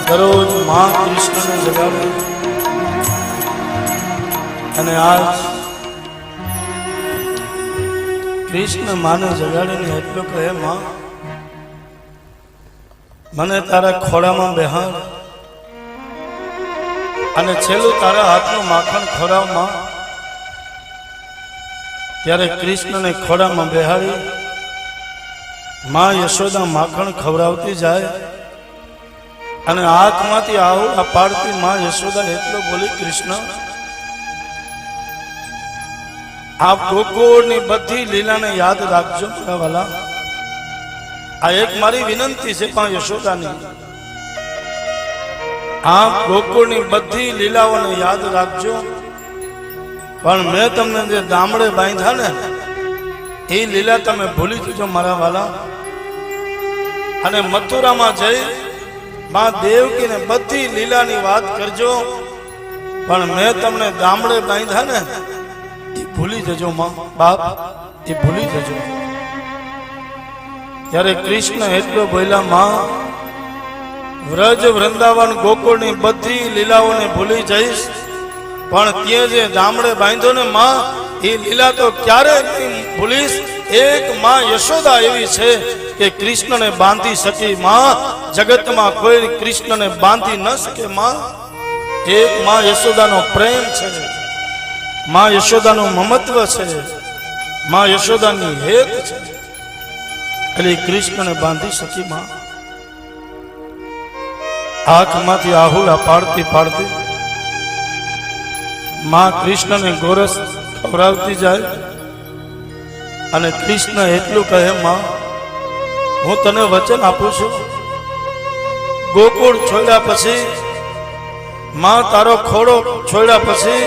દરરોજ માં કૃષ્ણને જગાડે અને આજ કૃષ્ણ માને જગાડીને એટલું કહે, માં મને તારા ખોળામાં બેહાડ અને છેલ્લું તારા હાથનું માખણ ખવડાવ માં. ત્યારે કૃષ્ણને ખોળામાં બેહાડી માં યશોદા માખણ ખવડાવતી જાય અને આંખમાંથી આહુડા પાડતી માં યશોદા એટલો બોલી, કૃષ્ણ આપ ગોકુળની બધી લીલાને યાદ રાખજો મારા વાલા. આ એક મારી વિનંતી છે પણ યશોદાની, આપ ગોકુળની બધી લીલાઓને યાદ રાખજો, પણ મેં તમને જે દામડે બાંધ્યા ને એ લીલા તમે ભૂલી જજો મારા વાલા. અને મથુરામાં જઈ માં દેવકીને બધી લીલાની વાત કરજો, પણ મેં તમને દામડે બાંધ્યા ને એ ભૂલી જજો માં બાપ, એ ભૂલી જજો. ત્યારે કૃષ્ણ એટલો બોલ્યા, માં વ્રજ વૃંદાવન ગોકુળની બધી લીલાઓને ભૂલી જઈશ, પણ ત્યાં જે દામડે બાંધ્યો ને માં એ લીલા તો ક્યારે ભૂલીશ. એક માં યશોદા એવી છે કે કૃષ્ણને બાંધી શકી માં, જગતમાં કોઈ કૃષ્ણને બાંધી ન શકે માં. એક માં યશોદાનો પ્રેમ છે, માં યશોદાનું મમત્વ છે, માં યશોદાની હેત છે, એટલે કૃષ્ણને બાંધી શકી માં. આંખમાંથી આહુડા પાડતી પાડતી માં કૃષ્ણને ગોરસ ખવડાવતી જાય અને કૃષ્ણ એટલું કહે, માં હું તને વચન આપું છું, ગોકુળ છોડ્યા પછી માં તારો ખોડો છોડ્યા પછી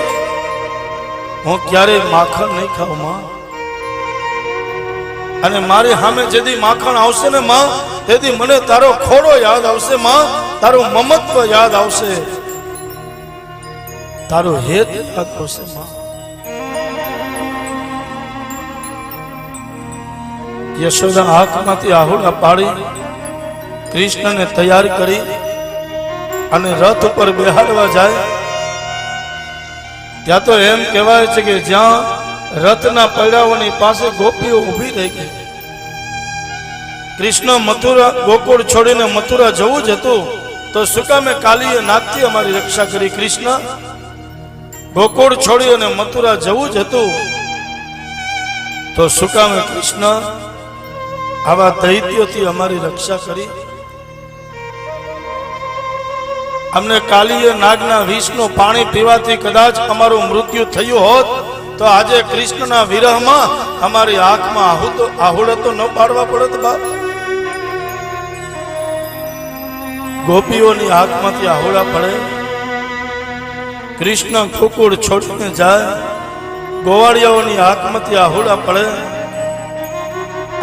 હું ક્યારેય માખણ નહીં ખાઉં માં. અને મારી સામે જેથી માખણ આવશે ને માં તેથી મને તારો ખોડો યાદ આવશે માં, તારું મમત્વ યાદ આવશે, તારો હેત યાદ આવશે માં. યશોદા આંખમાંથી આહુડા પાડી કૃષ્ણને તૈયાર કરી અને રથ ઉપર બેહાડવા જાય. ત્યાં તો એમ કહેવાય છે કે જ્યાં રથના પૈડાઓની પાસે ગોપીઓ ઊભી રહી ગઈ. કૃષ્ણ મથુરા ગોકુળ છોડીને મથુરા જવું જ હતું તો શું કામે કાલીએ નાગથી અમારી રક્ષા કરી. કૃષ્ણ ગોકુળ છોડી અને મથુરા જવું જ હતું તો શું કામે કૃષ્ણ આવા દૈત્યોથી અમારી રક્ષા કરી. અમને કાલીય નાગના વિષનું પાણી પીવાથી કદાચ અમારું મૃત્યુ થયું હોત તો આજે કૃષ્ણના વિરહમાં અમારી આંખમાં આહુડા તો ન પાડવા પડત બાપ. ગોપીઓની આંખમાંથી આહુડા પડે, કૃષ્ણ ગોકુળ છોડીને જાય, ગોવાળિયાઓની આંખમાંથી આહુડા પડે.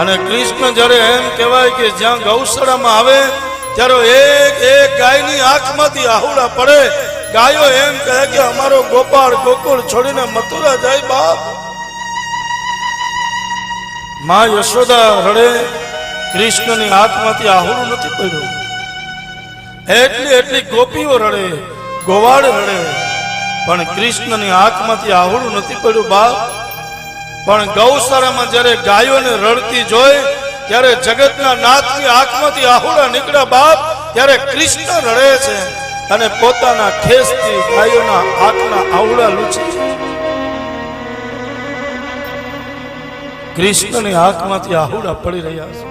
અને કૃષ્ણ જ્યારે એમ કહેવાય કે જ્યાં ગૌશાળામાં આવે ત્યારે એક એક ગાયની આંખમાંથી આહુડા પડે. ગાયો એમ કહે કે અમારો ગોપાળ ગોકુળ છોડીને મથુરા જાય બાપ. માં યશોદા રડે, કૃષ્ણની આંખમાંથી આહુડું નથી પડ્યું. એટલી ગોપીઓ રડે, ગોવાળ રડે, પણ કૃષ્ણની આંખમાંથી આહુડું નથી પડ્યું બાપ. પણ ગૌશાળામાં જ્યારે ગાયોને રડતી જોઈ ત્યારે જગતના નાથની આંખમાંથી આહુડા નીકળ્યા બાપ. ત્યારે કૃષ્ણ રડે છે અને પોતાના ખેસથી ગાયોના આંખના આહુડા લૂછે છે. કૃષ્ણની આંખમાંથી આહુડા પડી રહ્યા છે.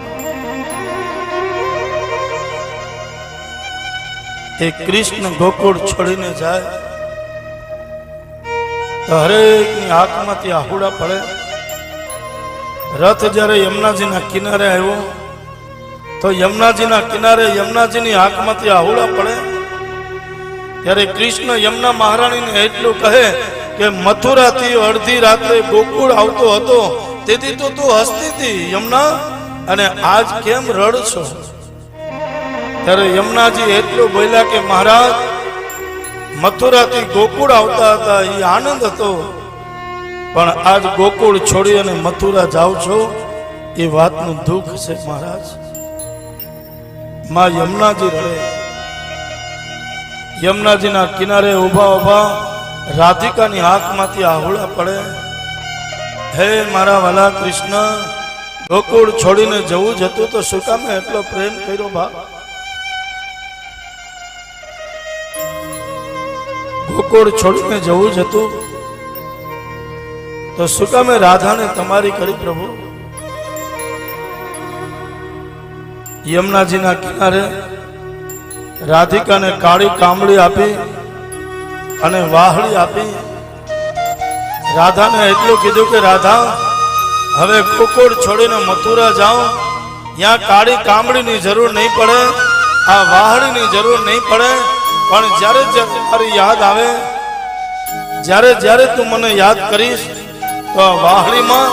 એ કૃષ્ણ ગોકુળ છોડીને જાય તો હરેકની આંખમાંથી આહુડા પડે. રથ જ્યારે યમુનાજીના કિનારે આવ્યો તો યમુનાજીના કિનારે યમુનાજીની આંખમાંથી આહુડા પડે. ત્યારે કૃષ્ણ યમુના મહારાણીને એટલું કહે કે મથુરાથી અડધી રાત્રે ગોકુળ આવતો હતો તેથી તો તું હસતી હતી યમુના, અને આજ કેમ રડશો? ત્યારે યમુનાજી એટલું બોલ્યા કે મહારાજ મથુરાથી ગોકુળ આવતા હતા એ આનંદ હતો, પણ આજ ગોકુળ છોડી અને મથુરા જાઓ છો એ વાતનું દુઃખ છે મહારાજ. માં યમુનાજી રડે, યમુનાજીના કિનારે ઊભા ઊભા રાધિકાની આંખમાંથી આહુડા પડે. હે મારા વાલા કૃષ્ણ, ગોકુળ છોડીને જવું જ હતું તો શું કામે એટલો પ્રેમ કર્યો બા? ગોકુળ છોડીને જવું જ હતું તો શું કામે રાધાને તમારી કરી પ્રભુ? યમુનાજીના કિનારે રાધિકાને કાળી કામળી આપી અને વાહળી આપી. રાધાને એટલું કીધું કે રાધા, હવે ગોકુળ છોડીને મથુરા જાઓ, ત્યાં કાળી કામળીની જરૂર નહીં પડે, આ વાહળીની જરૂર નહીં પડે, પણ જ્યારે જ્યારે મારી યાદ આવે, જ્યારે જ્યારે તું મને યાદ કરીશ તો આ વાહળીમાં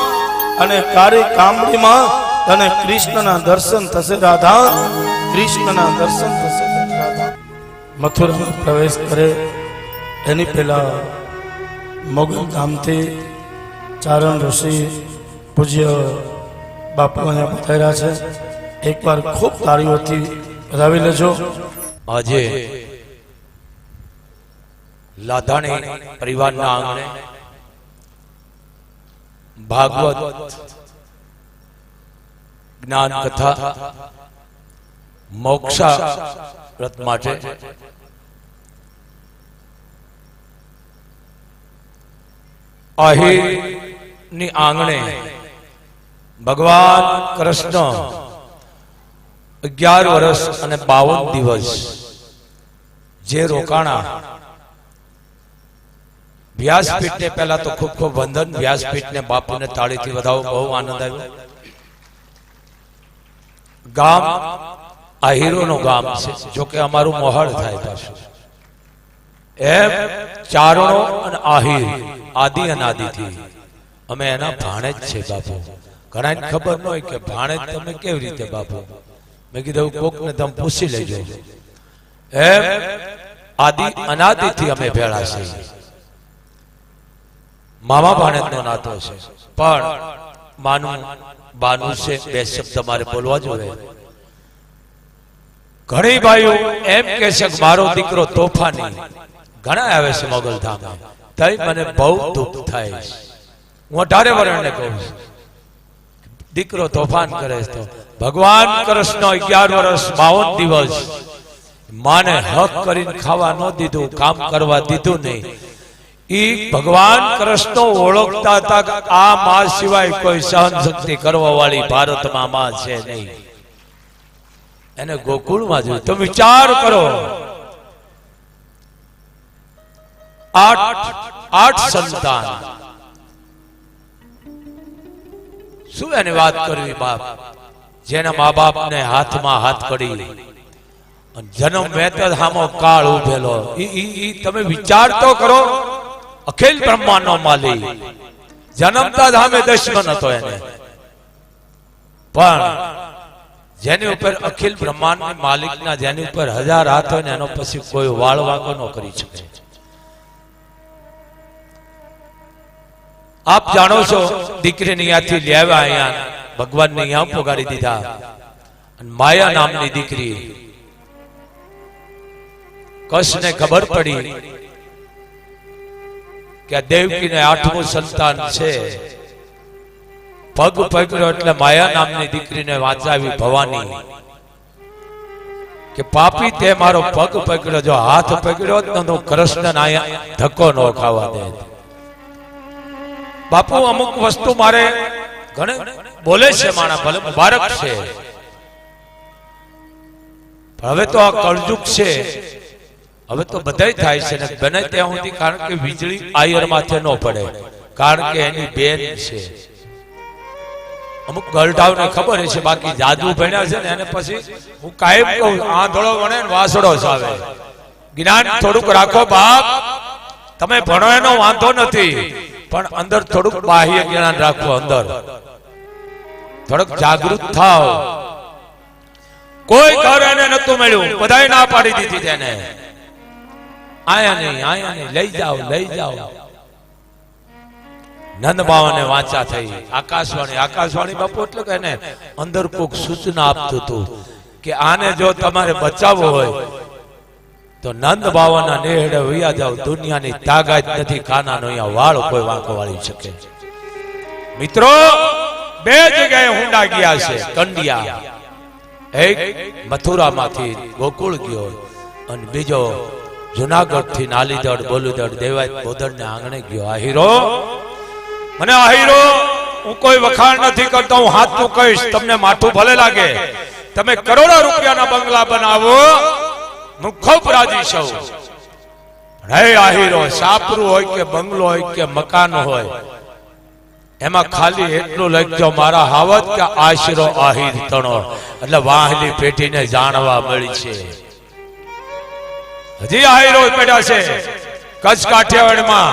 અને કાળી કામળીમાં તને કૃષ્ણના દર્શન થશે રાધા, કૃષ્ણના દર્શન થશે રાધા. મથુરામાં પ્રવેશ કરે એની પહેલા મોગલ ગામથી ચારણ ઋષિ પૂજ્ય બાપુ અહીંયા પધાર્યા છે. એકવાર ખૂબ તાળીઓથી વધાવી લેજો. આજે લાધાણી પરિવારના આંગણે ભાગવત જ્ઞાન કથા મોક્ષા વ્રત માટે આહિરની આંગણે ભગવાન કૃષ્ણ 11 વર્ષ અને 52 દિવસ જે રોકાણા. વ્યાસપીઠને પહેલા તો ખૂબ ખૂબ વંદન. વ્યાસપીઠને બાપુને તાળીથી વધાવો, બહુ આનંદ આવ્યો. ગામ આહિરોનું ગામ છે, જો કે અમારું મોહળ થાય પાછું. એમ ચારણો અને આહિર આદિ અનાદિથી અમે એના ભાણેજ છે બાપુ. ઘણાને ખબર ન હોય કે ભાણેજ તમે કેવી રીતે બાપુ. મેં કીધું કોકને તમે પૂછી લેજો. એમ આદિ અનાદિથી અમે ભેળા છીએ. મામા ભાણેજનો નાતો છે, પણ માનું બાનું છે, બે શબ્દ મારે બોલવા જોઈએ. ઘણી ભાઈઓ એમ કે છે કે મારો દીકરો તોફાની. ઘણા આવે છે મોગલધામ, તઈ મને બહુ દુઃખ થાય. હું 18 વર્ષને કહું છું દીકરો તોફાન કરે તો ભગવાન કૃષ્ણ 11 વર્ષ 52 દિવસ માને હક કરીને ખાવા ન દીધું, કામ કરવા દીધું નહીં. ઈ ભગવાન કૃષ્ણ ઓળખતા હતા કે આ માં સિવાય કોઈ સહન શક્તિ કરવા વાળી ભારતમાં માં છે નહીં. એને ગોકુળમાં જોયું. તો વિચાર કરો, 8 સંતાન. શું એની વાત કરવી બાપ, જેના મા બાપ ને હાથમાં હાથ કડી જન્મ વેત સામો કાળ ઉભેલો. તમે વિચાર તો કરો. અખિલ બ્રહ્માંડ નો માલિક, જન્મતા ધામે દુશ્મન હતો એને, પણ જેની ઉપર અખિલ બ્રહ્માંડ માલિક ના જેની ઉપર 1000 હાથ હોય ને એનો પછી કોઈ વાળ વાંકો ન કરી શકે. આપ જાણો છો દીકરીને અહીંયાથી લેવા અહીંયા ભગવાનને અહીંયા પોગાડી દીધા. અને માયા નામની દીકરી કૃષ્ણને ખબર પડી કે દેવકીને 8મું સંતાન છે. પગ પકડ્યો એટલે માયા નામની દીકરીને વાંચાવી ભવાની કે પાપી તે મારો પગ પકડ્યો, જો હાથ પકડ્યો તો કૃષ્ણને અહીંયા ધક્કો ન ખાવા દે. બાપુ અમુક વસ્તુ મારે ઘણે બોલે છે માણા, ભલે મુબારક છે, હવે તો આ કળયુગ છે. હવે તો બધાય થાય છે ને બને ત્યાં સુધી, કારણ કે વીજળી આયર માથે ન પડે, કારણ કે એની બેન છે. અમુક ગરડાઓને ખબર છે, બાકી જાદુ ભણ્યા છે ને એને પછી હું કાયમ કહું આંધળો વણે ને વાસડો ચાવે. જ્ઞાન થોડુંક રાખો બાપ. તમે ભણો એનો વાંધો નથી, પણ અંદર થોડુંક બાહ્ય જ્ઞાન રાખો. અંદર થોડુંક જાગૃત થાવ. કોઈ ઘર એને નતું મળ્યું, બધાય ના પાડી દીધી તેને. આયા નહીં, લઈ જાઓ, લઈ જાઓ. નંદ બાવાને વાંચા થઈ. આકાશવાણી બાપુ એટલે કે એને અંદર કોક સૂચના આપતું હતું કે આને જો તમારે બચાવવો હોય તો નંદ બાવાના નેહડે વૈયા જાવ, દુનિયાની તાકાત નથી કાનાનો અહીંયા વાળ કોઈ વાંકો વાળી શકે. મિત્રો બે જગ્યાએ હુંડા ગયા છે. કંડિયા એક મથુરામાંથી ગોકુળ ગયો અને બીજો જુનાગઢ થી નાલીદળ બોલુદળ દેવાય બોદર ને આંગણે ગયો. આહીરો મને આહીરો હું કોઈ વખાણ નથી કરતો, હું હાથનું કહીશ, તમને માથું ભલે લાગે, તમે કરોડો રૂપિયાના બંગલા બનાવો, હું ખૂબ રાજી છું. હે આહીરો, સાપરું હોય કે બંગલો હોય કે મકાન હોય, એમાં ખાલી એટલું લખજો મારા હાવત કે આશરો આહીર તણો, એટલે વાહલી પેટીને જાણવા મળી છે. હજી આહીરો બેઠા છે કચ્છ કાઠિયાવાડમાં.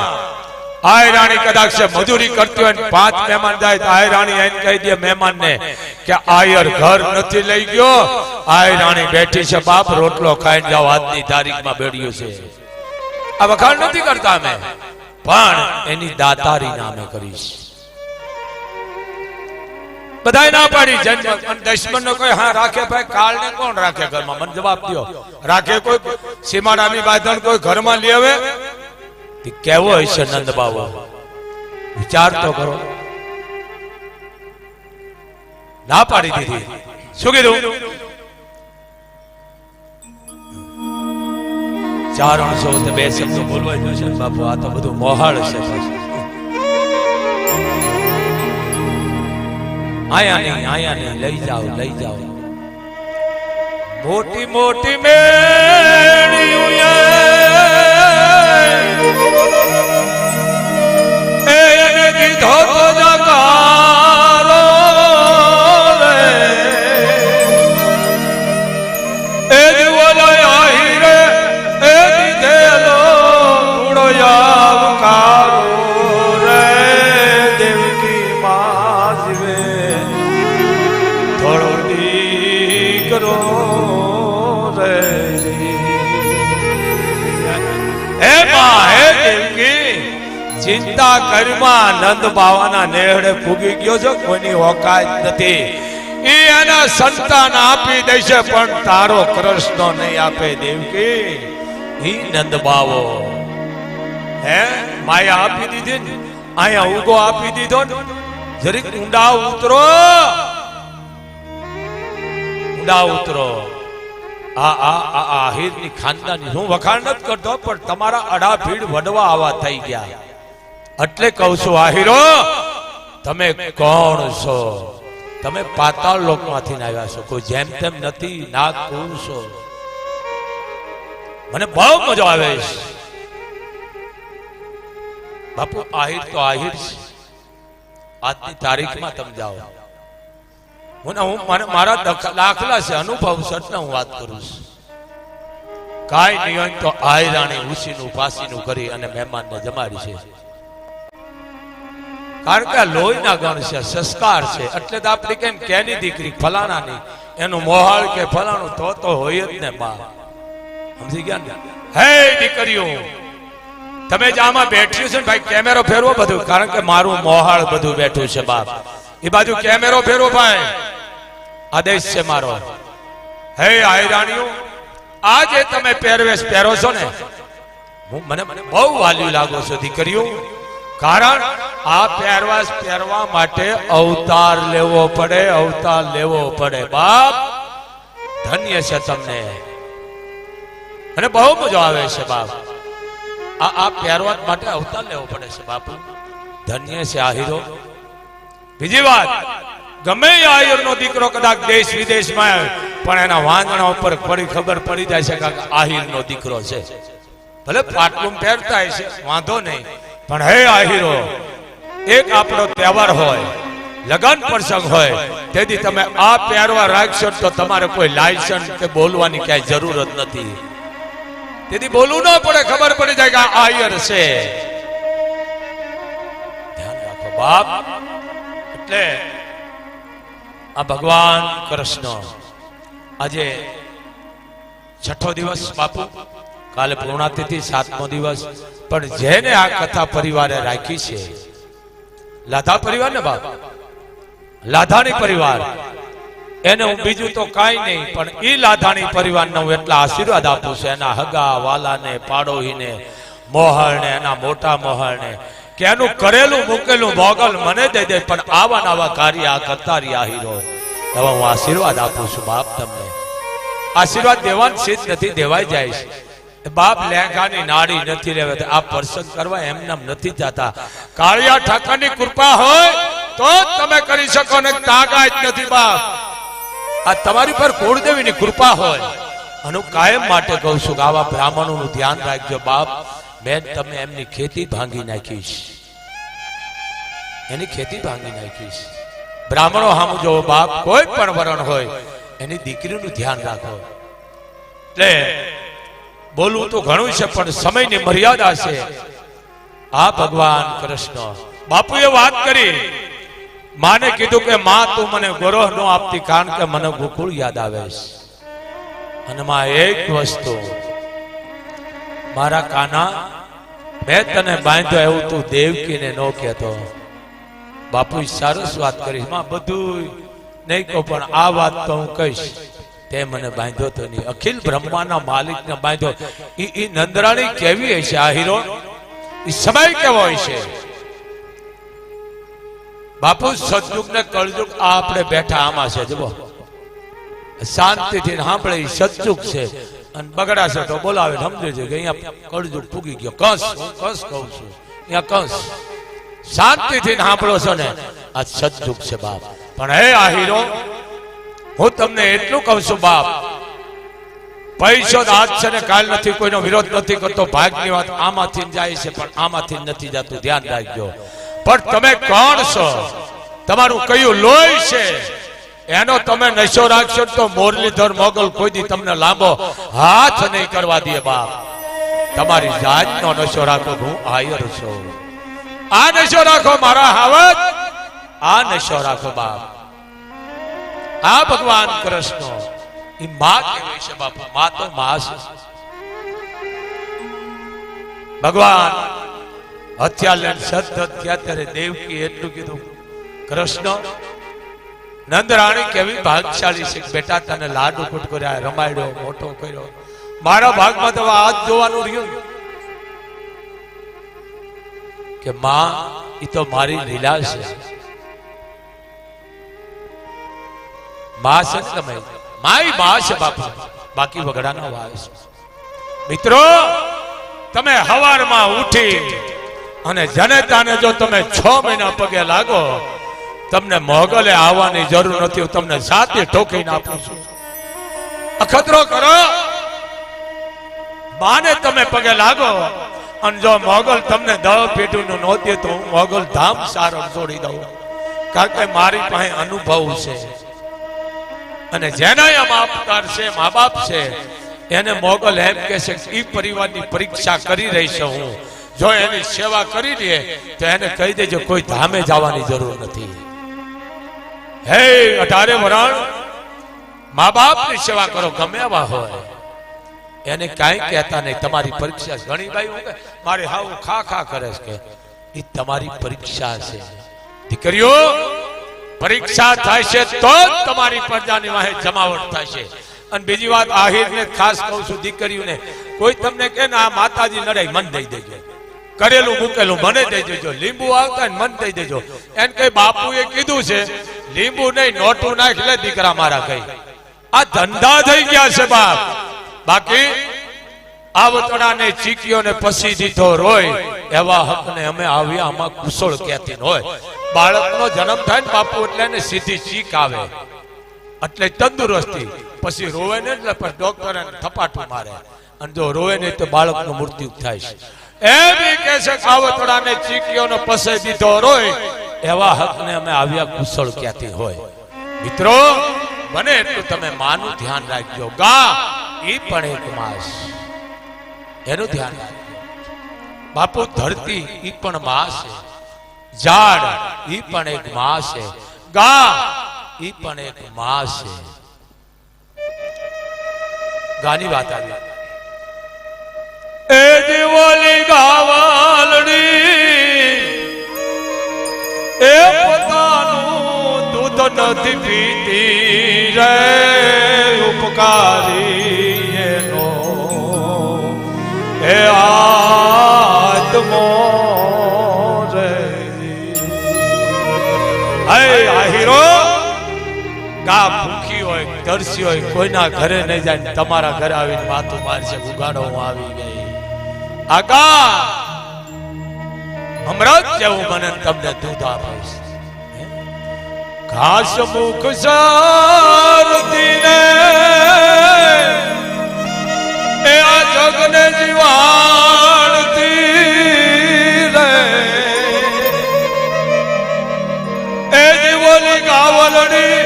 આયરાણી કદાચ મજૂરી કરતી હોય, 5 મહેમાન જાય તો આયરાણી એને કહી દે મહેમાન ને કે આયર ઘર નથી લઈ ગયો, આયરાણી બેઠી છે બાપ, રોટલો ખાઈને જાઓ, આજની તારીખમાં બેડ્યું છે. આ વખાણ નથી કરતા અમે, પણ એની દાતારી નામે કરીશ. બધાય ના પાડી. દુશ્મન નો કોઈ હા રાખે ભાઈ, કાળ ને કોણ રાખે ઘરમાં? મને જવાબ દો. રાખે કોઈ? સીમાડાની બાંધણ કોઈ ઘરમાં લઈ આવે? કેવો હશે નંદ બાવો? વિચાર તો કરો. ના પાડી દીધી. શું કીધું? ચારણ છો તો બે શબ્દો બોલવા જોશે બાપુ. આ તો બધું મોહાળ છે. આયા નહીં લઈ જાઓ, લઈ જાઓ. મોટી મોટી મેળીયું એને કીધો તો જગારો રે, એ જીવલો આહીરે એ દીધેલો ગુણો આવકારો રે. દેવકી માં જીવે થોડો દીકરો રે. હે માં હે દેવકી, ચિંતા કરમાં નંદ બાવાના નેહડે ફૂગી ગયો છો, કોઈની ઓકાત નથી. એ એના સંતાન આપી દેશે પણ તારો કૃષ્ણ નહીં આપે દેવકી. ઈ નંદ બાવો હે માયા આપી દીધી ને, અહીંયા ઉગો આપી દીધો ને. જરીક ઊંડા ઉતરો, ઊંડા ઉતરો. આહિરની ખાનદાની હું વખાણ નથી કરતો, પણ તમારા અડા ભીડ વડવા આવા થઈ ગયા. એટલે કહું છું આહીરો, તમે કોણ છો? તમે પાતાળ લોકમાંથી આવ્યા છો, કોઈ જેમ તેમ નથી. નાગ કુળ છો. મને બહુ મજા આવે છે બાપુ. આહિર તો આહિર છે. આજની તારીખમાં તમે જાઓ, હું મારા દાખલા છે, અનુભવ છે, હું વાત કરું છું. કાંઈ નહીં હોય તો આયરાણી ઉસીનું પાસીનું કરી અને મહેમાનને જમાડી છે. કારણ કે લોહીના ગણ છે, સંસ્કાર છે. એટલે તો આપણે કેમ કેની દીકરી ફલાણાની, એનું મોહાળ કે ફલાણું તો હોય જ ને બા. સમજી ગયા ને? હે દીકરીઓ, તમે જ આમાં બેઠ્યું છે ને ભાઈ, કેમેરો ફેરવો બધું, કારણ કે મારું મોહાળ બધું બેઠું છે બાપ. એ બાજુ કેમેરો ફેરવો ભાઈ, આદેશ છે મારો. હે આયરાણીઓ, આ જે તમે પહેરવેશ પહેરો છો ને, મને બહુ વાલી લાગો છો દીકરીઓ. કારણ આ પહેરવાશ પહેરવા માટે અવતાર લેવો પડે, અવતાર લેવો પડે બાપ. ધન્ય છે તમને, અને બહુ મજા આવે છે બાપ. આ પહેરવા માટે અવતાર લેવો પડે છે બાપુ. ધન્ય છે આહીરો. બીજી વાત, ગમે આહીરનો દીકરો કદાચ દેશ વિદેશમાં આવે, પણ એના વાંદણા ઉપર ખબર પડી જાય છે કે આહીરનો દીકરો છે. ભલે પાટલું પહેરતા છે વાંધો નહીં, પણ હે આહીરો, એક આપણો તહેવાર હોય, લગન પ્રસંગ હોય, તેથી તમે આ પહેરવા રાખશો તો તમારે કોઈ લાયસન્સ કે બોલવાની ક્યાંય જરૂર જ નથી. તેથી બોલવું ન પડે, ખબર પડી જાય કે આ આયર છે. ધ્યાન રાખો બાપ. એટલે આ ભગવાન કૃષ્ણ આજે 6થો દિવસ બાપુ, કાલે પૂર્ણાતિથિ 7મો દિવસ. પણ જેને આ કથા પરિવારે રાખી છે, લાધા પરિવાર ને બાપ, લાધાની પરિવાર, એને હું બીજું તો કાંઈ નહીં, પણ ઈ લાધાણી પરિવારને હું એટલા આશીર્વાદ આપું છું, એના હગા વાલાને, પાડોહીને, મોહળને, એના મોટા મોહળને, કે એનું કરેલું મૂકેલું મોગલ મને દઈ દે, પણ આવા નવા કાર્ય આ કરતા રહ્યા હીરો. હવે હું આશીર્વાદ આપું છું બાપ તમને. આશીર્વાદ દેવાન સિદ્ધ નથી, દેવાઈ જાય છે બાપ. લેંઘાની નાડી નથી લેવા, આ પ્રસંગ કરવા એમને નથી જતા. કાળિયા ઠાકરની કૃપા હોય તો તમે કરી શકો ને, તાકાત નથી બાપ. આ તમારી પર કુળદેવીની કૃપા હોય. અને કાયમ માટે કહું છું કે આવા બ્રાહ્મણોનું ધ્યાન રાખજો બાપ. બેન તમે એમની ખેતી ભાંગી નાખીશ, એની ખેતી ભાંગી નાખીશ. બ્રાહ્મણો સામું જોવો બાપ, કોઈ પણ વરણ હોય એની દીકરીનું ધ્યાન રાખો. એટલે બોલવું તો ઘણું છે, પણ સમયની મર્યાદા છે. આ ભગવાન કૃષ્ણ બાપુએ વાત કરી, માને કીધું કે માં તું મને ગોરોહ નો આપતી, કારણ કે મને ગોકુળ યાદ આવે છે. અને માં એક વસ્તુ, મારા કાના મેં તને બાંધ્યો એવું તું દેવકીને નો કહેતો. બાપુ સરસ વાત કરી, માં બધું નહીં કહું પણ આ વાત તો હું કહીશ. તે મને બાંધ્યો તો નહીં, અખિલ બ્રહ્માના માલિકને બાંધ્યો. ઈ નંદરાણી કેવી હશે આ હીરો, ઈ સમય કેવો હશે બાપુ. સતયુગ ને કળયુગ આ આપણે બેઠા આમાં છે, જુઓ શાંતિથી સાંભળે. સતયુગ છે અને બગડાશે તો બોલાવે, સમજે છે કે અહીંયા કળયુગ પૂગી ગયો. કંસ, હું કંસ કહું છું, અહીંયા કંસ. શાંતિથી સાંભળો છો ને, આ સતયુગ છે બાપ. પણ હે આ હીરો, હું તમને એટલું કહું છું બાપ, પૈસો આજ છે ને કાલ નથી, કોઈનો વિરોધ નથી કરતો. ભાગની વાત આમાંથી જાય છે પણ આમાંથી નથી જતું, ધ્યાન રાખજો. પણ તમે કોણ છો, તમારું કયું લોહી છે, એનો તમે નશો રાખશો તો મોરલીધર મોગલ કોઈ દી તમને લાંબો હાથ નહીં કરવા દે બાપ. તમારી જાતનો નશો રાખો, હું આયર છું. આ નશો રાખો મારા હાવત, આ નશો રાખો બાપ. આ ભગવાન કૃષ્ણ ઈ માં કેવી છે બાપુ, માં તો માં છે. ભગવાન હત્યા સત થયા ત્યારે દેવકી એટલું કીધું, કૃષ્ણ નંદરાણી કેવી ભાગશાળી છે, બેટા તને લાડુ કુટ કર્યા, રમાડ્યો, મોટો કર્યો. મારા ભાગમાં તો આજ જોવાનું રહ્યું કે માં ઈ તો મારી લીલા છે. માં છે તમે, મારી માં છે બાપુ, બાકી વગડાનો વાસ. મિત્રો તમે હવારમાં ઉઠી અને જનેતાને જો તમે 6 મહિના પગે લાગો, તમને મોગલે આવવાની જરૂર નથી. હું તમને સાથે ઠોકીને આપું છું. અખતરો કરો, માને તમે પગે લાગો, અને જો મોગલ તમને 10 પેટીનું નો દે તો હું મોગલ ધામ સારણ છોડી દઉં, કારણ કે મારી પાસે અનુભવ છે. અને જેના માપદાર છે, મા બાપ છે, એને મોગલ એમ કે છે ઈ પરિવારની પરીક્ષા કરી રહી છે હું. જો એની સેવા કરી દે તો એને કહી દેજો કોઈ ધામે જવાની જરૂર નથી. હે 18 વરણ મા બાપની સેવા કરો, ગમે એવા હોય, એને કાંઈ કહેતા નહીં. તમારી પરીક્ષા ઘણી ભાઈ મારે હાવ ખા ખા કરે છે, કે એ તમારી પરીક્ષા છે. દીકરીઓ પરીક્ષા થાય છે તો જ તમારી પ્રજાની વાહે જમાવટ થશે. અને બીજી વાત આહિરને ખાસ કહું છું, દીકરીઓને કોઈ તમને કે ના માતાજી લડાઈ મન દઈ દેજો, કરેલું મૂકેલું મને દઈ દેજો, લીંબુ આવતા ને મન દઈ દેજો. એને કઈ બાપુએ કીધું છે લીંબુ નહીં નોટું નાખ લે દીકરા મારા, કઈ આ ધંધા થઈ ગયા છે બાપ. બાકી આવતડાને ચીકીઓને પસી દીધો રોય, એવા હકને અમે આવ્યા આમાં કુશળ ક્યાંથી હોય. બાળકનો જન્મ થાય ને બાપુ એટલે એને સીધી ચીક આવે એટલે તંદુરસ્તી, પછી રોવે ને એટલે પછી ડોક્ટર એને થપાટું મારે, અને જો રોવે નહીં તો બાળકનું મૃત્યુ થાય છે. એમ કે છે આવતડાને ચીકીઓને પસી દીધો રોય, એવા હકને અમે આવ્યા કુશળ ક્યાંથી હોય. મિત્રો બને એટલું તમે માનું ધ્યાન રાખજો. ગા ઈ પણ એક માસ, એનું ધ્યાન રાખજો બાપુ. ધરતી ઈ પણ માસ છે, ઝાડ ઈ પણ એક માસ છે, ગા ઈ પણ એક માસ છે. ગાની વાત આવી, એ જીવોલી ગાવાલડી એ પોતાનું દૂધ નથી પીતી રે ઉપકારી એનો એ આત્મો રે આહીરો ગા ભૂખી હોય તરસી હોય કોઈના ઘરે નહીં જાય તમારા ઘરે આવીને વાતો મારશે ઉગાડો હું આવી ગઈ આગા અમૃત જેવું મને તમને દૂધ આપીશ ઘાસ મુખ સારતી ને એ આ જગને જીવાડતી રે એ જીવોલી ગાવલડી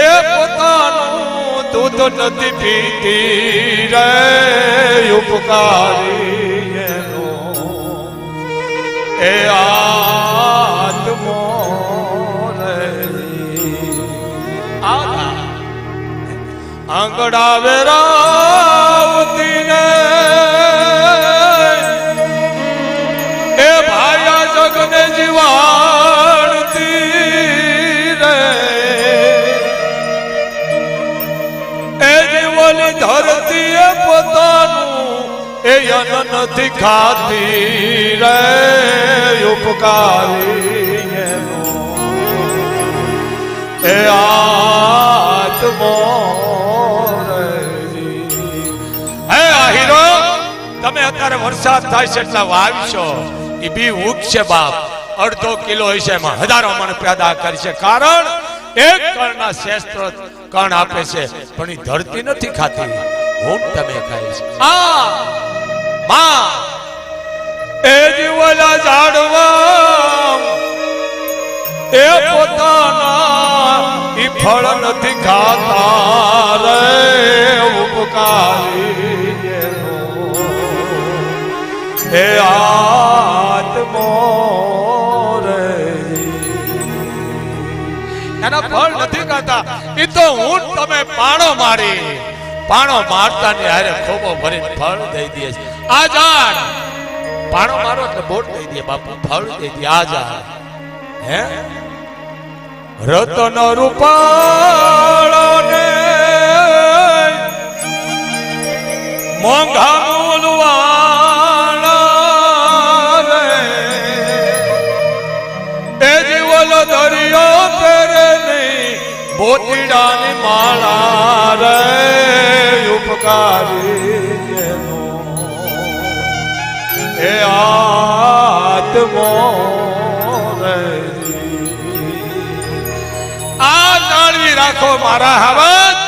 એ પોતાનું દૂધ નથી પીતી રે ઉપકારી એનો એ આત્મો આંગડા વેરાવતી ને એ ભાયા જગને જીવાડતી રે એ જીવોલી ધરતી એ પોતાનું એ અન્ન નથી ખાતી રે ઉપકારી એનો એ આત્મો તમે અત્યારે વરસાદ થાય છે એટલે વાવશો એ બી ઉગશે બાપ અડધો કિલો હશે એમાં હજારો મણ પેદા કરશે કારણ એક કણના શ્રેષ્ઠ કણ આપે છે પણ એ ધરતી નથી ખાતી હું તમે ખાય છે આ માં એ જીવલા ઝાડવા એ પોતાના ઈ ફળ નથી ખાતા રે ઉપકારી એ આત્મો રે એના ફળ નથી ખાતા એ તો હું તમે પાણો મારતા ને હારે ખોબો ભરીને ફળ દઈ દે છે આ ઝાડ પાણો મારો એટલે બોટ દઈ દે બાપુ ફળ દઈ દે આ ઝાડ હે રતન રૂપાળો ને મોંઘા મૂલવાળા રે એ જીવલો દરિયો પેરે નહીં બોતીડાની માળા રે ઉપકારી એનો એ આત્મો રે આ જાણવી રાખો મારા હવત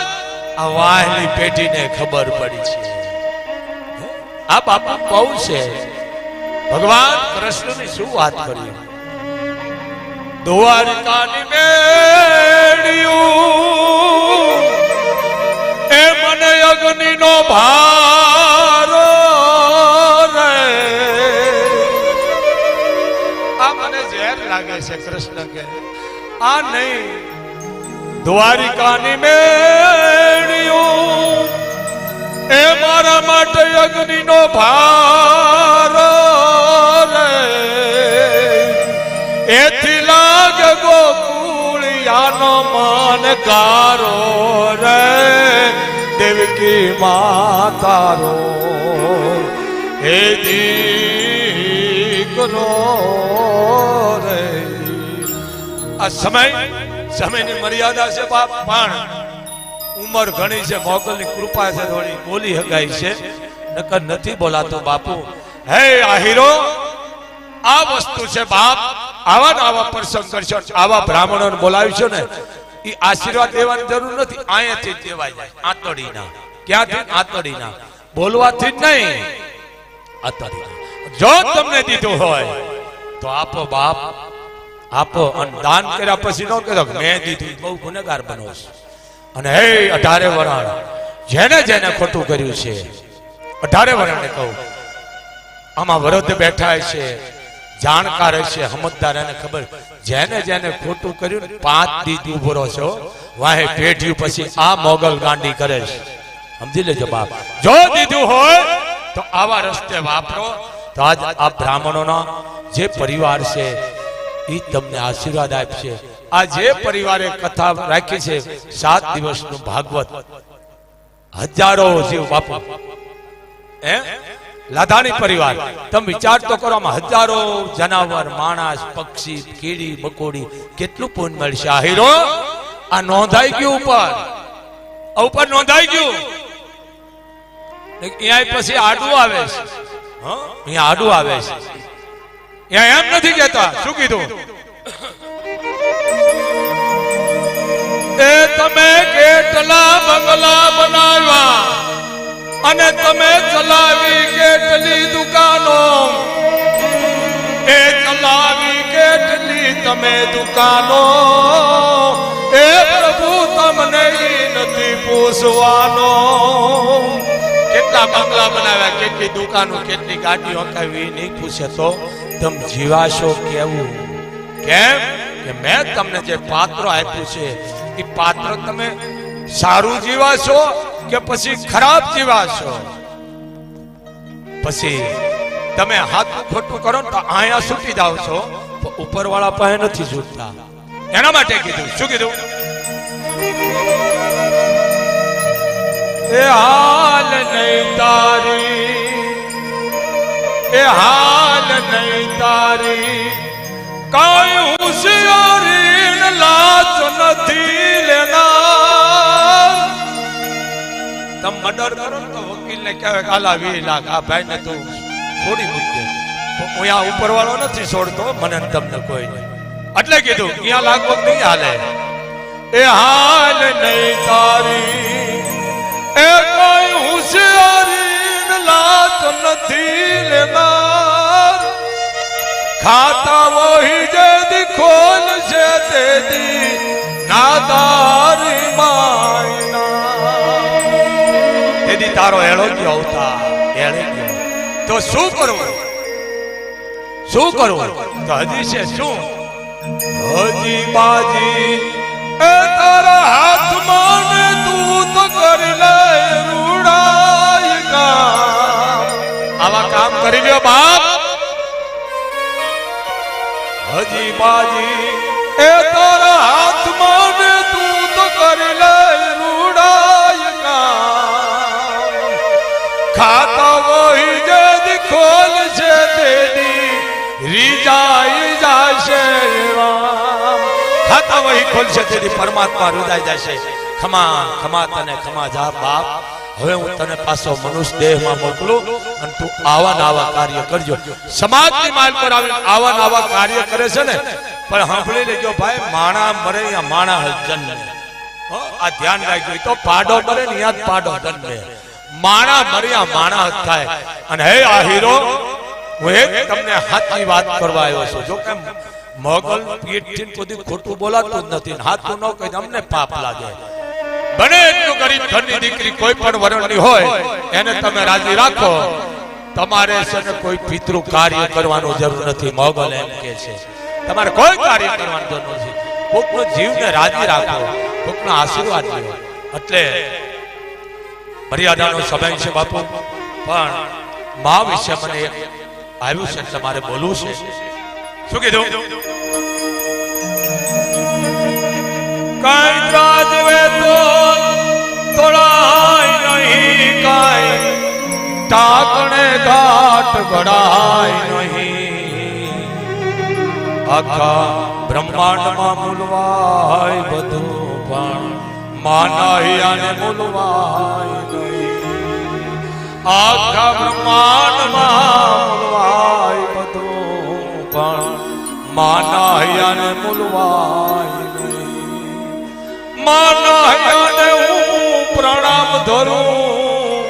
આ વાહલી પેઢીને ખબર પડી છે આ બાપા બહુ છે ભગવાન કૃષ્ણની શું વાત કરી દ્વારિકાની મેળ્યું એ મને અગ્નિનો ભારો રે આ મને ઝેર લાગે છે કૃષ્ણ કે આ નહીં દ્વારિકાની મેળ્યું એ મારા માટે અગ્નિનો ભાર રે એથી લાગે ગોકુળિયાનો મન કારો રે દેવકી માતારો હે દીકરો રે આ સમયની મર્યાદા છે બાપ પણ ઉંમર ઘણી છે મોગલની કૃપા છે થોડી બોલી હગાઈ છે નકર નથી બોલાતો બાપુ હે આહીરો આ વસ્તુ છે બાપ આવા આવા પ્રસંગ કરશો આવા બ્રાહ્મણોને બોલાવીશો ને એ આશીર્વાદ દેવાની જરૂર નથી અહીંયાથી જ દેવાય જાય આતડીના ક્યાંથી આતડીના બોલવાથી જ નહીં આતડીના જો તમને દીધું હોય તો આપો બાપ આપો અને દાન કર્યા પછી ન કહેતો મેં દીધું બહુ ગુનેગાર બનો છે અને હે 18 વરાણ જેને ખોટું કર્યું છે 18 વરાણને કહું આમાં વરદ બેઠા છે જાણકાર છે સમજદાર એને ખબર જેને ખોટું કર્યું 5 દી ઉભો રહો છો વાહે પેઢ્યું પછી આ મોગલ ગાંડી કરે છે સમજી લેજો બાપ જો દીધું હોય તો આવા રસ્તે વાપરો તો આજ આ બ્રાહ્મણોના જે પરિવાર છે એ તમને આશીર્વાદ આપશે આ જે પરિવારે કથા રાખી છે 7 દિવસનું ભાગવત, હજારો જીવ બાપુ, લાધાણી પરિવાર, તમે વિચાર તો કરો, આમાં હજારો જનાવર, માણસ, પક્ષી, કીડી મકોડી, કેટલું પુણ્ય મળશે. આ હીરો આ નોંધાઈ ગયું, ઉપર નોંધાઈ ગયું. અહીંયા પછી આડું આવે છે, અહીંયા આડું આવે છે. અહીંયા એમ નથી કહેતા, શું કીધું? એ તમે કેટલા બંગલા બનાવ્યા અને તમે ચલાવી કેટલી દુકાનો, એ ચલાવી કેટલી તમે દુકાનો, એ પ્રભુ તમને નથી પૂછવાનો. કેટલા બંગલા બનાવ્યા, કેટલી દુકાનો, કેટલી ગાડીઓ હકાવી, નહીં પૂછે તો તમે જીવાશો કેવું? કેમ કે મેં તમને જે પાત્ર આપ્યું છે એ પાત્ર તમે સારું જીવાશો કે પછી ખરાબ જીવાશો? પછી તમે હાથું ખોટું કરો તો આયા છૂટી જાવ છો, ઉપરવાળા પાસે નથી છૂટતા. એના માટે કીધું, શું કીધું? એ હાલ નહીં તારી, એ હાલ નહીં તારી, કાંઈ હોશિયારી લાચ નથી લેનાર. તમે મર્ડર કરો તો વકીલ ને કહેવાય કે આલા 20 લાખ આ ભાઈ ને તું છોડી મૂકજે. હું આ ઉપરવાળો નથી છોડતો, મને તમને કોઈ નહીં. એટલે કીધું અહીંયા લાગવગ નહીં હાલે. એ હાલ નહીં તારી, એ કોઈ હોશિયારી લાચ નથી લેનાર. ખાતા વહી જેદી ખોલ છે તેદી નાદારી માયના. તેદી તારો હેળો ગયો અવતાર, હેળે ગયો. તો શું કરવું? શું કરવું? તો હજી છે શું? હજી બાજી એ તારા હાથમાં ને તું તો કરી લે રૂડાય કામ. આવા કામ કરી લ્યો બાપ. હજી બાજી એ તારા હાથમાં ને તું તો કરી લે રૂડાય કામ. ખાતા વહી જેદી ખોલ છે તેદી રીજાઈ જાશે રામ. ખાતા વહી ખોલશે તેદી પરમાત્મા રૂજાઈ જશે. ખમા ખમા તને ખમા જા બાપ. હવે હું તને પાછો મનુષ્ય દેહમાં મોકલું અને તું આવા ને આવા કાર્ય કરજો. સમાજની માલ પર આવી આવા ને આવા કાર્ય કરે છે ને, પણ સાંભળી લેજો ભાઈ, માણા મરે યા માણા જન્મે. આ ધ્યાન રાખજો. તો પાડો મરે ને યા પાડો જન્મે. માણા મરે યા માણા થાય. અને હે આ હીરો, હું એક તમને સાચી વાત કરવા આવ્યો છું. જો કે મોગલ પીઠથી કોઈ ખોટું બોલાતું જ નથી, હાથું ન કહી અમને પાપ લાગે. બને એટલું ગરીબ ઘરની દીકરી કોઈ પણ વરણની હોય એને તમે રાજી રાખો. તમારે છે ને કોઈ પિતૃ કાર્ય કરવાનું જરૂર નથી. મોગલ એમ કે છે તમારે કોઈ કાર્ય કરવાનું જરૂર નથી. કોકનો જીવને રાજી રાખો, કોકનો આશીર્વાદ લ્યો. એટલે મર્યાદાનો સમય છે બાપુ, પણ મા વિશે મને એક આવ્યું છે એટલે મારે બોલવું છે. શું કીધું? કાંઈ ત્રાજવે તો તોડાય નહીં, કાંઈ ટાકણે ઘાટ ઘડાય નહીં. આખા બ્રહ્માંડમાં મૂલવાય બધું, પણ માના હિયાને મૂલવાય નહીં. આખા બ્રહ્માંડમાં મૂલવાય બધું, પણ માના હિયાને મૂલવાય નહીં. માના હૈયાને હું પ્રણામ ધરું,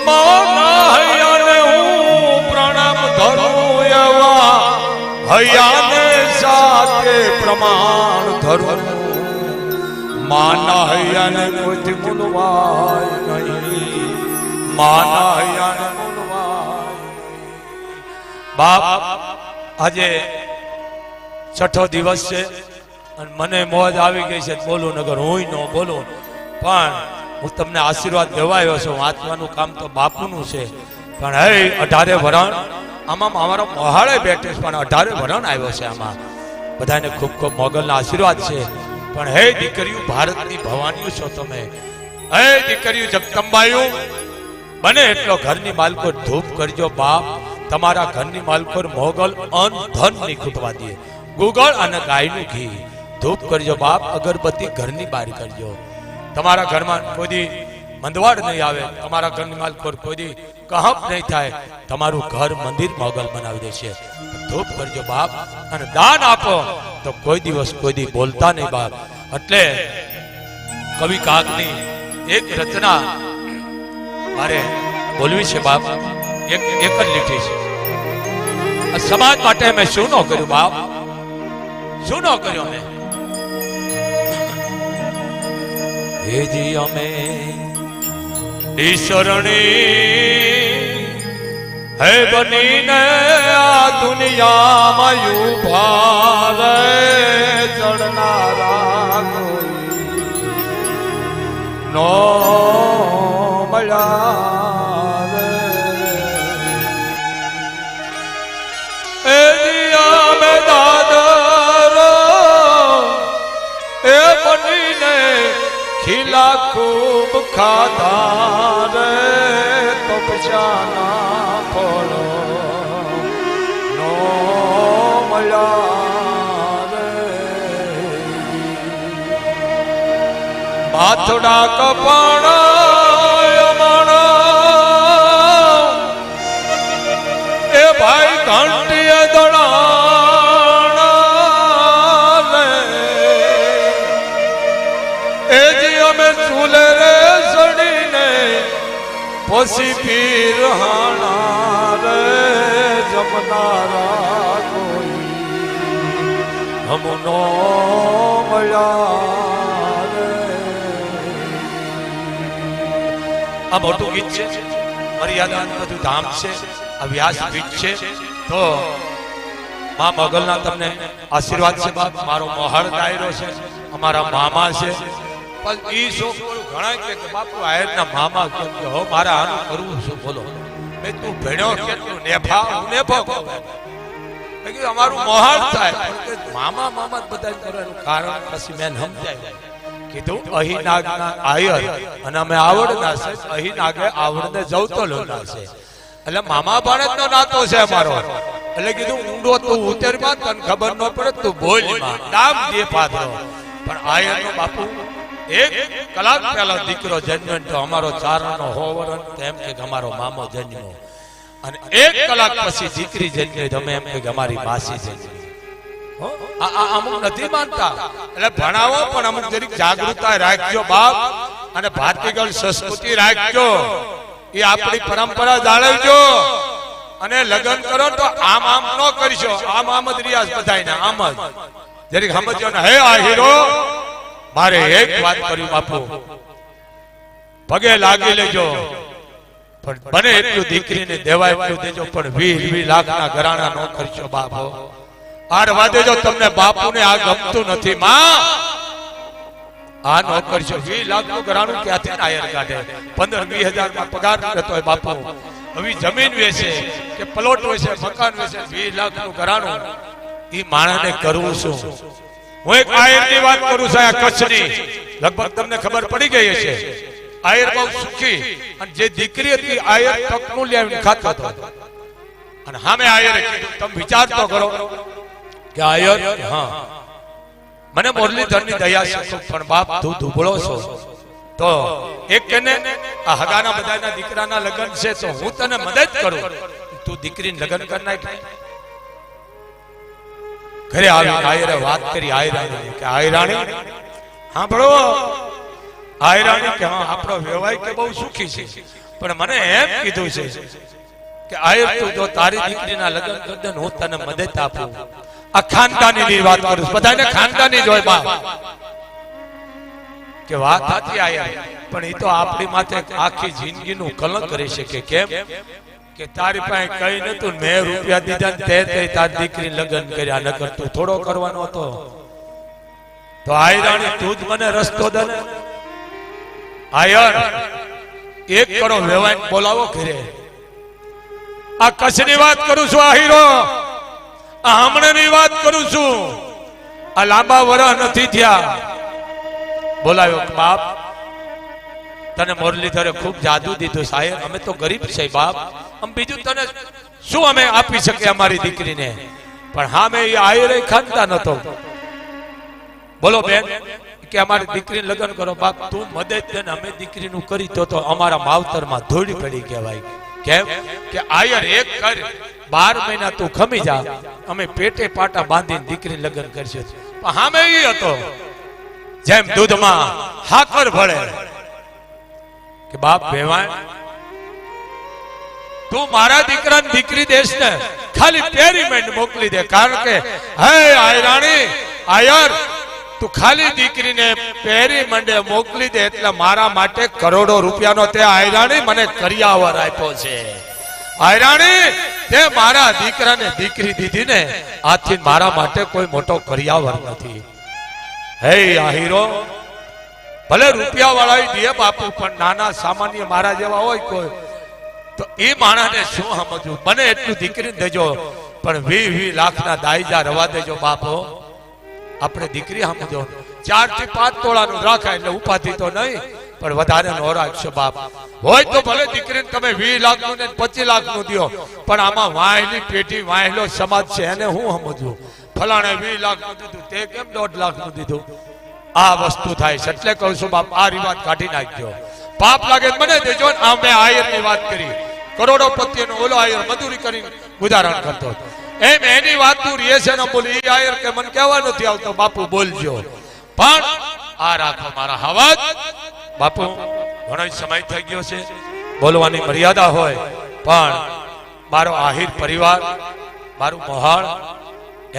માના હૈયાને હું પ્રણામ ધરું. એવા હૈયાને સાથે પ્રમાણ ધરું. માના હૈયાને કોઈ મૂલવાય નહીં, માના હૈયાને મૂલવાય નહીં. બાપ, આજે 6થો દિવસ છે અને મને મોજ આવી ગઈ છે. બોલું નગર હું ન બોલું, પણ હું તમને આશીર્વાદ દેવા આવ્યો છું. વાંચવાનું કામ તો બાપુનું છે, પણ હે 18 વરણ આમાં અમારો મોહાળે બેઠે છે, પણ 18 વરણ આવ્યો છે આમાં. બધાને ખૂબ ખૂબ મોગલના આશીર્વાદ છે. પણ હે દીકરીઓ, ભારતની ભવાનીઓ છો તમે. હે દીકરીઓ જગદંબાયું, બને એટલો ઘરની માલકો ધૂપ કરજો બાપ. તમારા ઘરની માલકો મોગલ અન ધન નહીં ખૂટવા દે. ગુગળ અને ગાયનું ઘી ધૂપ કરજો બાપ. અગરબત્તી ઘરની બહાર કરજો. તમારા ઘરમાં કોઈ મંદવાડ નહીં આવે. તમારા ઘરની માલકો કોઈ કહપ નહીં થાય. તમારું ઘર મંદિર મોગલ બનાવી દેશે. ધૂપ કરજો બાપ અને દાન આપો તો કોઈ દિવસ કોઈ બોલતા નહીં બાપ. એટલે કવિ કાગની એક રચના મારે બોલવી છે બાપ. એક જ લીટી છે. આ સમાજ માટે મેં શું ન કર્યું બાપ, શું ન કર્યું મેં. હેજી અમે ઈશ્વરણી હે બનીને આ દુનિયામાં ઉભા રે ચડનારા નો મળ્યા રે. એ દિયા મે દાદર એ બનીને ખીલા ખૂબ ખાધા રે તપસ્યાના ફળો નો મળ્યા રે. માથડા કપાણા એ ભાઈ ઘંટીએ દડાણા રે. એ જી અમે ચૂલે રે સડીને પછી પીરહાણા રે જમનારા કોઈ હમનો મળ્યા રે. આ મોટું ગીત છે, મર્યાદાનું બધું ધામ છે, આ વ્યાસપીઠ છે. તો મા મોગલના તમને આશીર્વાદ છે બાપ. મારો મોહર દાયરો છે, અમારા મામા છે. પણ ઈ છોકરું ઘણા કે બાપુ આયરના મામા કેમ કે હો મારા આનું કરવું શું બોલો. મેં તું ભેણ્યો કેટલું નેફા નેફો અમારું મોહર થાય. મામા મામા બધા કરવાનું કારણ પછી મેં સમજાય કીધું અહીં નાગના આયર અને અમે આવડના છે. અહીં નાગે આવડને જવતો લોના છે. એટલે મામા ભાણેજનો નાતો છે અમારો. એટલે કીધું ઊંડો તું ઉતરમાં તને ખબર ન પડે તું બોલમાં નામ દે પાત્રો. પણ આયરનો બાપુ એક કલાક પહેલા દીકરો જન્મ્યો તો અમારો ચારણનો હોવરણ તેમ કે અમારો મામો જન્મ્યો. અને એક કલાક પછી દીકરી જન્મી તમે એમ કે અમારી માસી જન્મી. અમુક નથી માનતા. એટલે ભણાવો પણ અમુક જરીક જાગૃતતા રાખજો બાપ. અને ભારતીય સંસ્કૃતિ રાખજો. એ આપણી પરંપરા જાળવજો. અને લગ્ન કરો તો આમ આમ ન કરશો. આમ આમ જ રિયાઝ બધાયના આમ જ જરીક સમજો ને. હે આ હીરો મારે એક વાત કરી બાપુ, પગે લાગી લેજો. પણ બને એટલું દીકરીને દેવાય એટલું દેજો. પણ 20 લાખના ઘરાણા ન કરશો બાપો. આડવા દેજો. તમને બાપુને આ ગમતું નથી માં. આ ન કરશો. 20 લાખનું ઘરાણું ક્યાંથી આયર કાઢે? 15-20 હજારમાં પગાર કરતો હોય બાપુ. હવે જમીન વેચે કે પ્લોટ વેચે મકાન વેચે 20 લાખનું ઘરાણું એ માણસને કરવું શું? હું એક આયરની વાત કરું છું આ કચ્છની. લગભગ તમને ખબર પડી ગઈ હશે. આયર બહુ સુખી. અને જે દીકરી હતી આયર તકનું લેવીને ખાતો હતો. અને સામે આયરે કીધું તમે વિચાર તો કરો કે આયર હા મને મુરલીધરની દયા છે પણ બાપ તું ધૂબળો છો તો એક કેને આ હગાના બધાના દીકરાના લગ્ન છે તો હું તને મદદ કરું. તું દીકરીને લગ્ન કર નાખ. ઘરે આવી આયરે વાત કરી આયરાણી કે આયરાણી સાંભળો. આયરાણી કે હા આપણો વ્યવહાર કે બહુ સુખી છે પણ મને એમ કીધું છે કે આયર તું જો તારી દીકરીના લગ્ન કર દે હું તને મદદ આપું. આ ખાનદાની વાત કરું છું. બધાને ખાનદાની જોય બાપ કે વાત સાચી આયર. પણ એ તો આપણી માથે આખી જિંદગીનું કલંક રહી શકે. કેમ કે તારી પાસે કઈ નતું મેં રૂપિયા દીધા તે તારી દીકરી લગ્ન કર્યા નકર તું થોડો કરવાનો હતો. તો આયરાણી તું જ મને રસ્તો દે ને. આયર એક કરો વેવાય બોલાવો ઘરે. આ કચ્છની વાત કરું છું. આ હીરો આ હમણાંની વાત કરું છું. આ લાંબા વર્ષ નથી થયા બોલાયો કે બાપ તને મુરલીધરે ખૂબ જાદુ દીધું સાહેબ, અમે તો ગરીબ છે બાપ, આમ બીજું તને શું અમે આપી શકીએ અમારી દીકરીને, પણ હા મેં એ આયરે ખાનતા નતો. બોલો બેન કે અમારી દીકરીને લગ્ન કરો. બાપ તું મદદ દે ને અમે દીકરીનું કરી તો અમારા માવતરમાં ધોળી પડી કહેવાય. કેમ કે આયર એક કર 12 મહિના તું ખમી જા, અમે પેટે પાટા બાંધીને દીકરી લગ્ન કરશે. પણ હા મેં એ હતો જેમ દૂધમાં હાકર ભળે કે બાપ ભેવાણ તું મારા દીકરાને દીકરી દેશ ને ખાલી પેરીમેન્ટ મોકલી દે, કારણ કે હે આયરાણી આયર તું ખાલી દીકરીને પેરીમેન્ટે મોકલી દે એટલે મારા માટે કરોડો રૂપિયાનો તે આયરાણી મને કરિયાવર આપ્યો છે. આયરાણી તે મારા દીકરાને દીકરી દીધી ને આથી મારા માટે કોઈ મોટો કરિયાવર નથી. હે આહીરો ભલે રૂપિયા વાળા દે બાપુ, પણ નાના સામાન્ય મારા જેવા હોય કોઈ તો એ માણસને શું સમજવું. મને એટલું દીકરી દેજો, પણ 20 લાખના દાયજા રવા દેજો બાપો. આપણે દીકરી સમજો 4 થી 5 તોલાનું રાખાય એટલે ઉપાધિ તો નહીં, પણ વધારે નો રાખશો બાપ. હોય તો ભલે દીકરીને તમે 20 લાખનું ને 25 લાખનું દો, પણ આમાં વાહેલી પેટી વાહેલો સમાજ છે એને હું સમજવું. ફલાણે 20 લાખનું દીધું તે કેમ 1.5 લાખનું દીધું. આ વસ્તુ થાય છે એટલે કહું છું બાપ આ રિવાજ કાઢી નાખજો. પાપ લાગે મને દેજો. આ મેં આયરની વાત કરી, કરોડોપતિનો ઓલો આયર મજૂરી કરીને ઉદાહરણ કરતો એમ એની વાત તું રીએ છે ને બોલી આયર કે મને કહેવા નથી આવતો બાપુ બોલજો, પણ આ રાખો મારા હવાજ. બાપુ ઘણો સમય થઈ ગયો છે, બોલવાની મર્યાદા હોય, પણ મારો આહિર પરિવાર મારું મોહાળ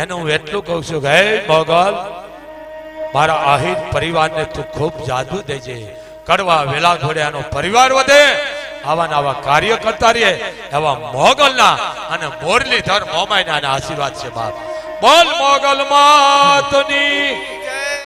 એનું હું એટલું કહું છું કે હે મોગલ મારા આહિર પરિવારને તું ખૂબ જાદુ દેજે. કડવા વેલા ઘોડ્યાનો પરિવાર વધે, આવા આવા કાર્ય કરતા રહીએ એવા મોગલના અને મુરલીધર મોમાયના આશીર્વાદ છે બાપ. બોલ મોગલ માતની